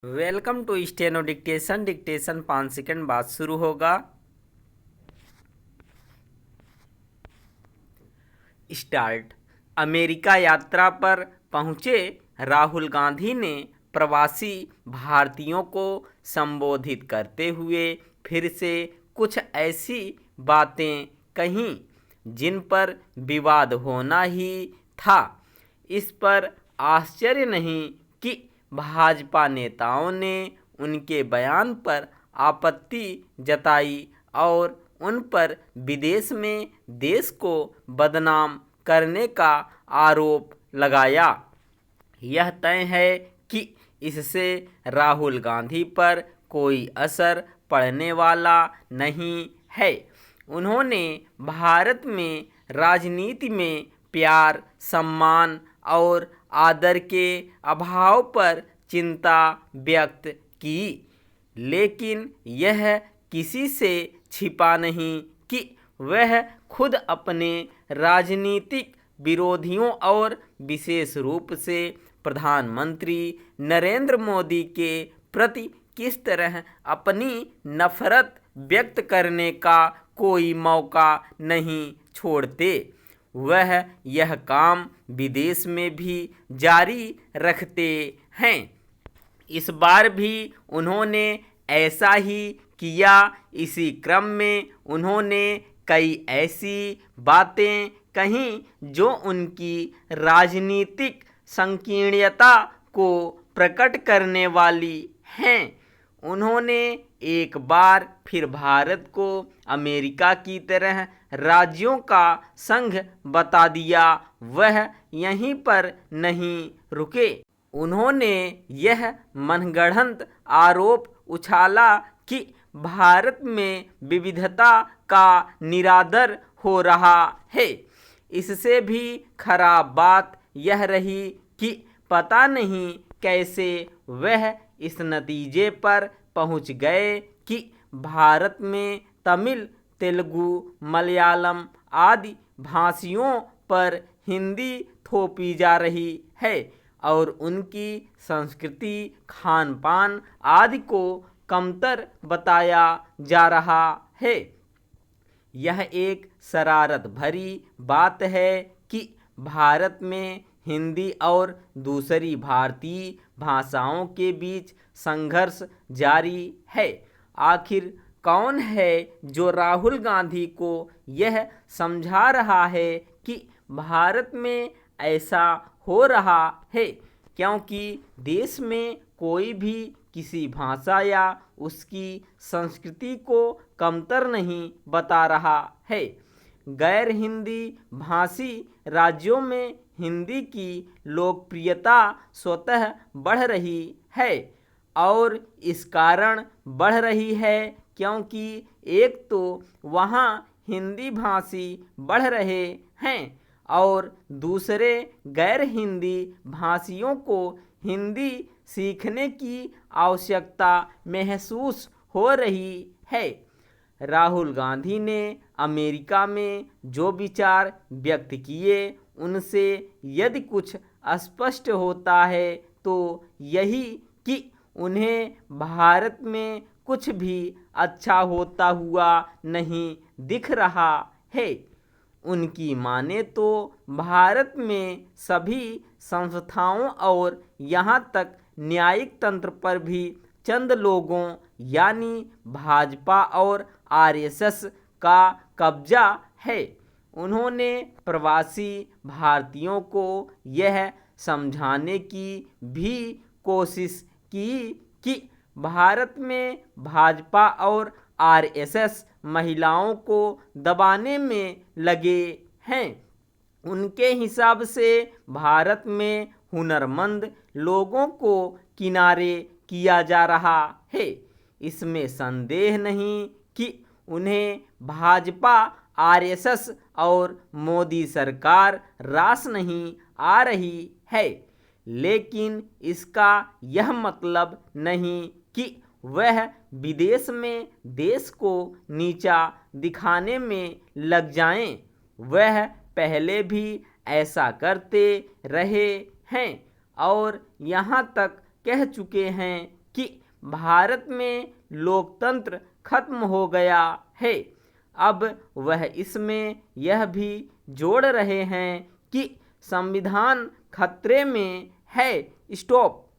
Welcome to steno dictation. Dictation 5 second बाद शुरू होगा। स्टार्ट। अमेरिका यात्रा पर पहुंचे राहुल गांधी ने प्रवासी भारतीयों को संबोधित करते हुए फिर से कुछ ऐसी बातें कहीं जिन पर विवाद होना ही था। इस पर आश्चर्य नहीं कि भाजपा नेताओं ने उनके बयान पर आपत्ति जताई और उन पर विदेश में देश को बदनाम करने का आरोप लगाया। यह तय है कि इससे राहुल गांधी पर कोई असर पड़ने वाला नहीं है। उन्होंने भारत में राजनीति में प्यार, सम्मान और आदर के अभाव पर चिंता व्यक्त की, लेकिन यह किसी से छिपा नहीं कि वह खुद अपने राजनीतिक विरोधियों और विशेष रूप से प्रधानमंत्री नरेंद्र मोदी के प्रति किस तरह अपनी नफरत व्यक्त करने का कोई मौका नहीं छोड़ते। वह यह काम विदेश में भी जारी रखते हैं। इस बार भी उन्होंने ऐसा ही किया। इसी क्रम में उन्होंने कई ऐसी बातें कहीं जो उनकी राजनीतिक संकीर्णता को प्रकट करने वाली हैं। उन्होंने एक बार फिर भारत को अमेरिका की तरह राज्यों का संघ बता दिया। वह यहीं पर नहीं रुके। उन्होंने यह मनगढ़ंत आरोप उछाला कि भारत में विविधता का निरादर हो रहा है। इससे भी खराब बात यह रही कि पता नहीं कैसे वह इस नतीजे पर पहुंच गए कि भारत में तमिल, तेलुगु, मलयालम आदि भाषियों पर हिंदी थोपी जा रही है और उनकी संस्कृति, खान पान आदि को कमतर बताया जा रहा है। यह एक शरारत भरी बात है कि भारत में हिंदी और दूसरी भारतीय भाषाओं के बीच संघर्ष जारी है। आखिर कौन है जो राहुल गांधी को यह समझा रहा है कि भारत में ऐसा हो रहा है क्योंकि देश में कोई भी किसी भाषा या उसकी संस्कृति को कमतर नहीं बता रहा है। गैर हिंदी भाषी राज्यों में हिंदी की लोकप्रियता स्वतः बढ़ रही है और इस कारण बढ़ रही है क्योंकि एक तो वहाँ हिंदी भाषी बढ़ रहे हैं और दूसरे गैर हिंदी भाषियों को हिंदी सीखने की आवश्यकता महसूस हो रही है। राहुल गांधी ने अमेरिका में जो विचार व्यक्त किए उनसे यदि कुछ स्पष्ट होता है तो यही कि उन्हें भारत में कुछ भी अच्छा होता हुआ नहीं दिख रहा है। उनकी माने तो भारत में सभी संस्थाओं और यहाँ तक न्यायिक तंत्र पर भी चंद लोगों यानी भाजपा और आरएसएस का कब्जा है। उन्होंने प्रवासी भारतीयों को यह समझाने की भी कोशिश की कि भारत में भाजपा और आरएसएस महिलाओं को दबाने में लगे हैं। उनके हिसाब से भारत में हुनरमंद लोगों को किनारे किया जा रहा है। इसमें संदेह नहीं कि उन्हें भाजपा, आरएसएस और मोदी सरकार रास नहीं आ रही है, लेकिन इसका यह मतलब नहीं कि वह विदेश में देश को नीचा दिखाने में लग जाएं। वह पहले भी ऐसा करते रहे हैं और यहाँ तक कह चुके हैं कि भारत में लोकतंत्र खत्म हो गया है। अब वह इसमें यह भी जोड़ रहे हैं कि संविधान खतरे में है। स्टॉप।